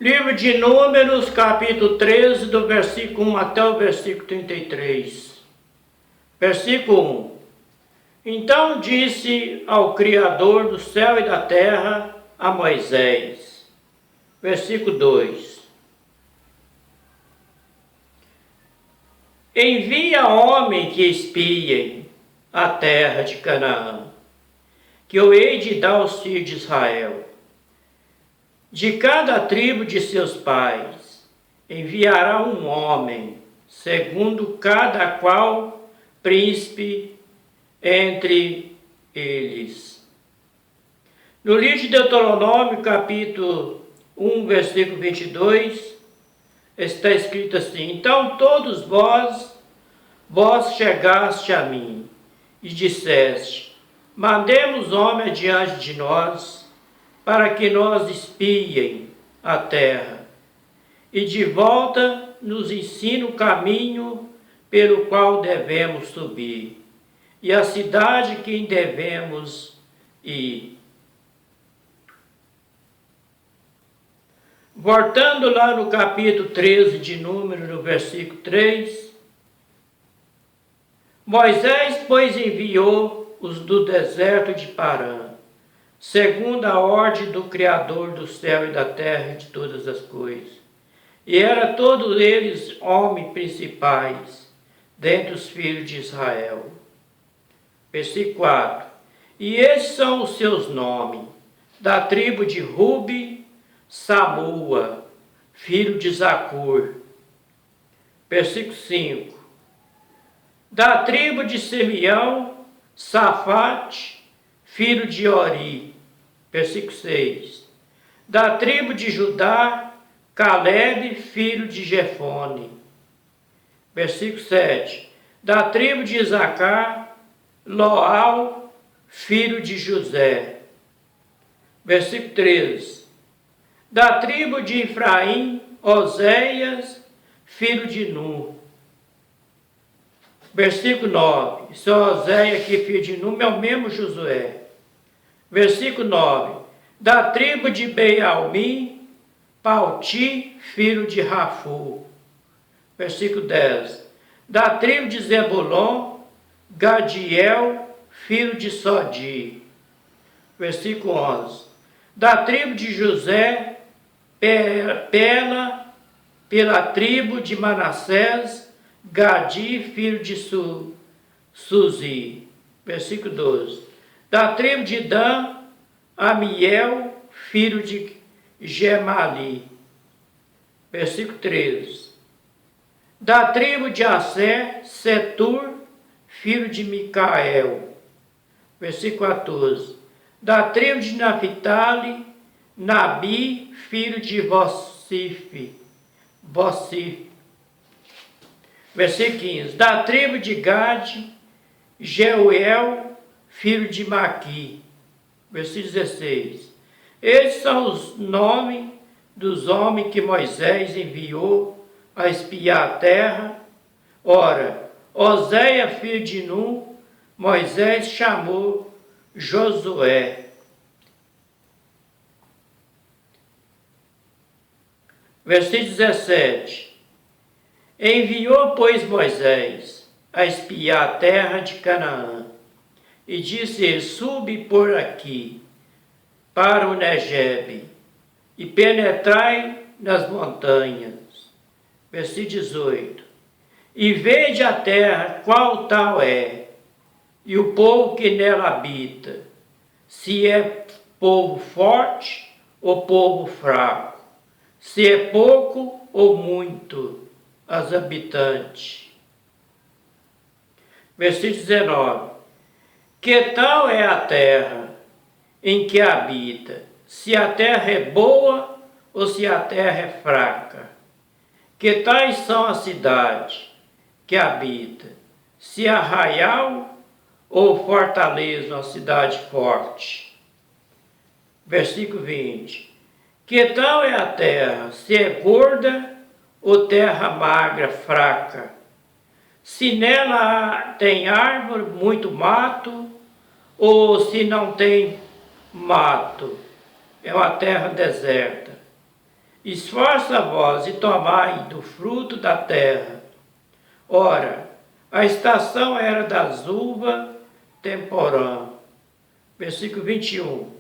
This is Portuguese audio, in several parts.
Livro de Números, capítulo 13, do versículo 1 até o versículo 33. Versículo 1. Então disse ao Criador do céu e da terra a Moisés. Versículo 2. Envia homem que espiem a terra de Canaã, que eu hei de dar aos filhos de Israel. De cada tribo de seus pais enviará um homem, segundo cada qual príncipe entre eles. No livro de Deuteronômio, capítulo 1, versículo 22, está escrito assim: Então todos vós chegaste a mim e disseste: Mandemos homem adiante de nós, para que nos espiem a terra, e de volta nos ensine o caminho pelo qual devemos subir, e a cidade que devemos ir. Voltando lá no capítulo 13 de Números, no versículo 3, Moisés, pois, enviou os do deserto de Parã, segundo a ordem do Criador do céu e da terra e de todas as coisas. E eram todos eles homens principais, dentre os filhos de Israel. Versículo 4. E esses são os seus nomes: da tribo de Rubi, Samua, filho de Zacur. Versículo 5. Da tribo de Simeão, Safate, filho de Ori. Versículo 6. Da tribo de Judá, Caleb, filho de Jefone. Versículo 7. Da tribo de Isacar, Loal, filho de José. Versículo 13. Da tribo de Efraim, Oséias, filho de Nun. Versículo 9. Esse Oséias aqui, filho de Nun, é o mesmo Josué. Versículo 9. Da tribo de Bealmim, Pauti, filho de Rafu. Versículo 10. Da tribo de Zebulon, Gadiel, filho de Sodi. Versículo 11. Da tribo de José, Pela, pela tribo de Manassés, Gadi, filho de Suzi. Versículo 12. Da tribo de Dan, Amiel, filho de Gemali. Versículo 13. Da tribo de Assé, Setur, filho de Micael. Versículo 14. Da tribo de Naphtali, Nabi, filho de Vosif. Versículo 15. Da tribo de Gade, Jeuel, filho de Maqui. Versículo 16. Esses são os nomes dos homens que Moisés enviou a espiar a terra. Ora, Oséias, filho de Nun, Moisés chamou Josué. Versículo 17. Enviou, pois, Moisés a espiar a terra de Canaã, e disse ele: Subi por aqui, para o Negebe, e penetrai nas montanhas. Versículo 18. E vede a terra qual tal é, e o povo que nela habita, se é povo forte ou povo fraco, se é pouco ou muito as habitantes. Versículo 19. Que tal é a terra em que habita, se a terra é boa ou se a terra é fraca? Que tais são as cidades que habita, se arraial ou fortaleza, uma cidade forte? Versículo 20. Que tal é a terra, se é gorda ou terra magra, fraca? Se nela tem árvore, muito mato, ou se não tem mato, é uma terra deserta. esforça vós e tomai do fruto da terra. Ora, a estação era das uvas temporã. Versículo 21.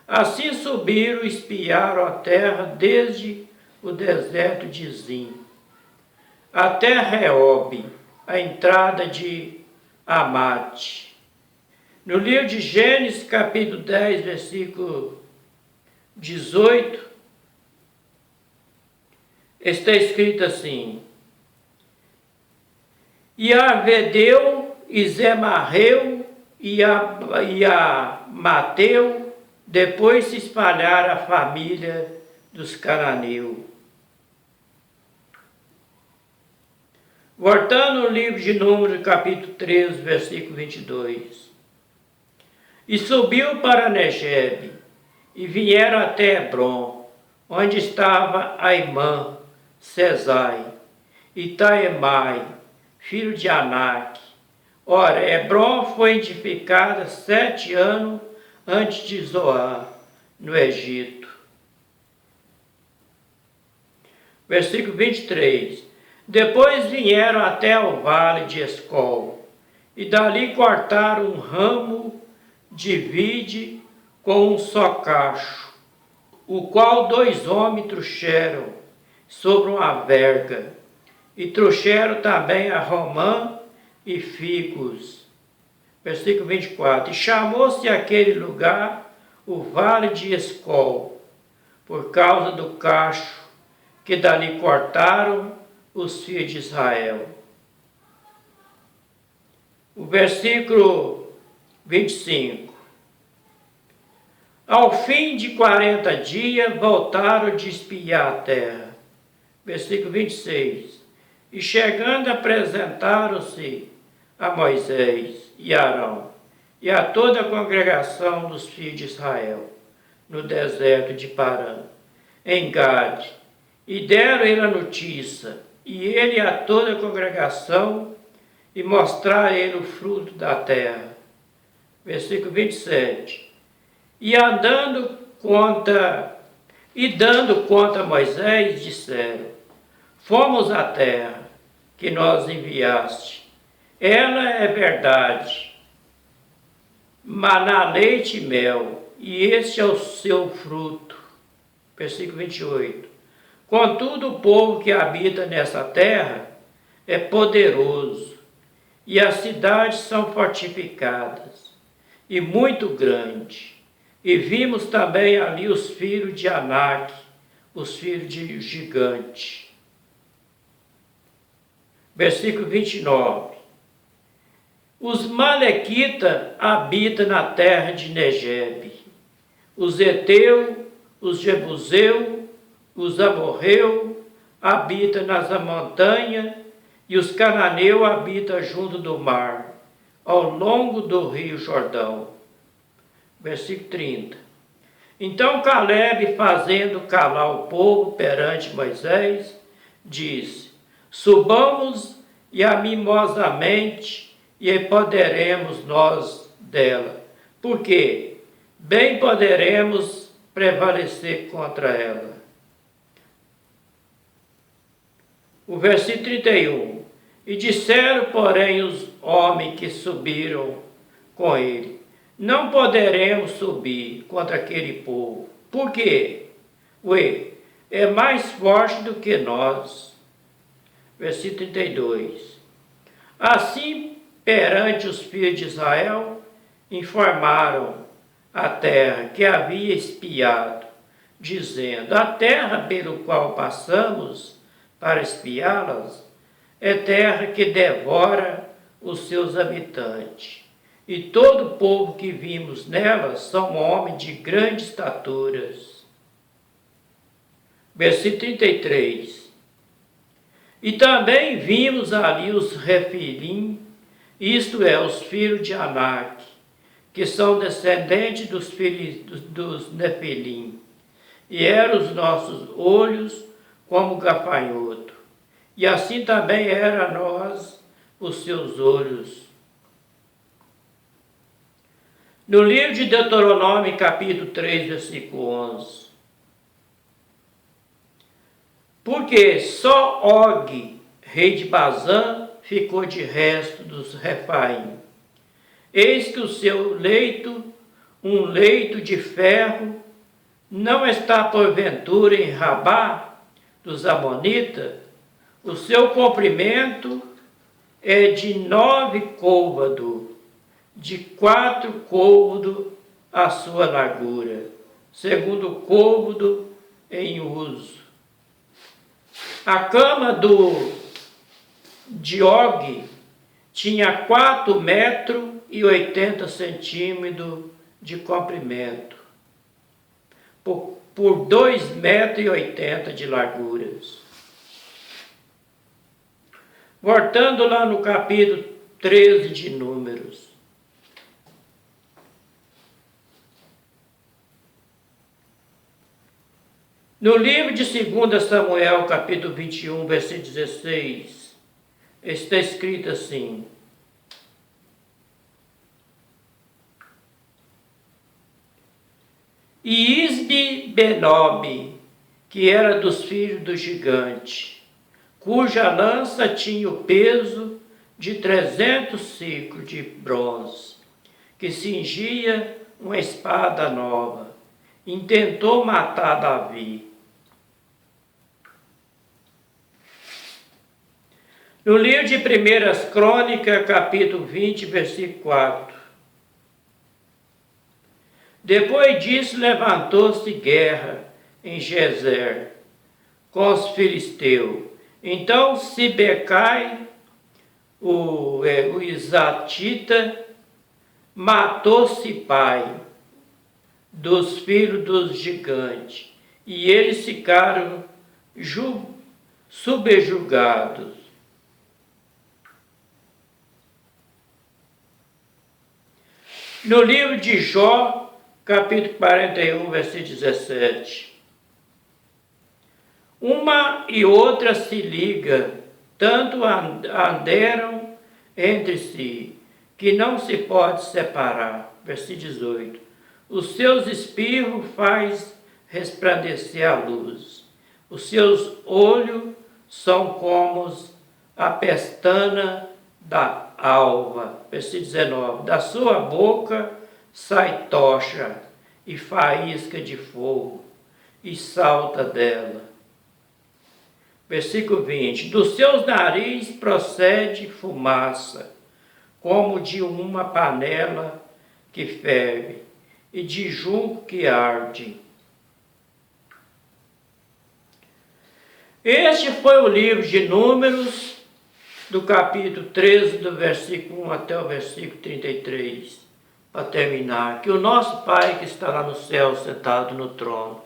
Assim subiram e espiaram a terra desde o deserto de Zim até Reob, a entrada de Amate. No livro de Gênesis, capítulo 10, versículo 18, está escrito assim: e Arvedeu, e Zemarreu, e a Mateu, depois se espalharam a família dos cananeus. Voltando ao livro de Números, capítulo 13, versículo 22. E subiu para Negebe, e vieram até Hebron, onde estava Aimã, Cesai, e Taemai, filho de Anak. Ora, Hebron foi edificada 7 anos antes de Zoar, no Egito. Versículo 23. Depois vieram até o vale de Escol, e dali cortaram um ramo de vide com um só cacho, o qual 2 homens trouxeram sobre uma verga, e trouxeram também a romã e figos. Versículo 24. E chamou-se aquele lugar o vale de Escol, por causa do cacho que dali cortaram os filhos de Israel. O versículo 25. Ao fim de 40 dias, voltaram de espiar a terra. Versículo 26. E chegando, apresentaram-se a Moisés e Arão e a toda a congregação dos filhos de Israel, no deserto de Parã, em Gade, e deram ele a notícia, e ele a toda a congregação, e mostraram ele o fruto da terra. Versículo 27. E dando conta a Moisés, disseram: fomos à terra que nós enviaste. Ela é verdade, maná, leite e mel, e este é o seu fruto. Versículo 28. Contudo, o povo que habita nessa terra é poderoso, e as cidades são fortificadas, e muito grande. E vimos também ali os filhos de Anak, os filhos de gigante. Versículo 29. Os malequitas habitam na terra de Negebe, os Eteu, os Jebuseu, os Amorreu habitam nas montanhas, e os cananeus habitam junto do mar, ao longo do rio Jordão. Versículo 30. Então Caleb, fazendo calar o povo perante Moisés, disse: subamos e amimosamente, e poderemos nós dela, porque bem poderemos prevalecer contra ela. O versículo 31. E disseram, porém, os homens que subiram com ele: não poderemos subir contra aquele povo. Por quê? É mais forte do que nós. Versículo 32. Assim, perante os filhos de Israel, informaram a terra que havia espiado, dizendo: a terra pelo qual passamos para espiá-las é terra que devora os seus habitantes, e todo o povo que vimos nelas são homens de grandes estaturas. Versículo 33. E também vimos ali os Refilim, isto é, os filhos de Anak, que são descendentes dos filhos dos Nefilim, e eram os nossos olhos como gafanhoto, e assim também era a nós os seus olhos. No livro de Deuteronômio, capítulo 3, versículo 11. porque só Og, rei de Bazã, ficou de resto dos Refaim. Eis que o seu leito, um leito de ferro, não está porventura em Rabá dos Amonitas. O seu comprimento é de 9 côvados, de 4 côvados a sua largura, segundo côvado em uso. A cama de Og tinha 4 metros e 80 centímetros de comprimento, por 2 metros e 80 de larguras. Voltando lá no capítulo 13 de Números. No livro de 2 Samuel, capítulo 21, versículo 16, está escrito assim: E Isbi-Benob, que era dos filhos do gigante, cuja lança tinha o peso de 300 ciclos de bronze, que cingia uma espada nova, intentou matar Davi. No livro de 1 Crônicas, capítulo 20, versículo 4. Depois disso levantou-se guerra em Gezer com os filisteus. Então Sibecai, o Isatita, matou Sipai dos filhos dos gigantes, e eles ficaram subjugados. No livro de Jó, capítulo 41, versículo 17. Uma e outra se liga, tanto andaram entre si, que não se pode separar. Versículo 18. Os seus espirros faz resplandecer a luz. Os seus olhos são como a pestana da alva. Versículo 19. Da sua boca sai tocha e faísca de fogo, e salta dela. Versículo 20. Dos seus narizes procede fumaça, como de uma panela que ferve, e de junco que arde. Este foi o livro de Números, do capítulo 13, do versículo 1 até o versículo 33. Para terminar, que o nosso Pai que está lá no céu, sentado no trono,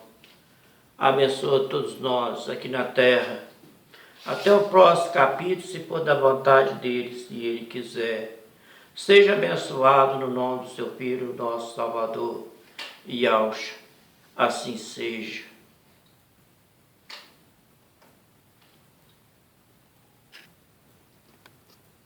abençoe todos nós aqui na terra. Até o próximo capítulo, se for da vontade dele, se ele quiser. Seja abençoado no nome do seu Filho, nosso Salvador, Yahshua. Assim seja.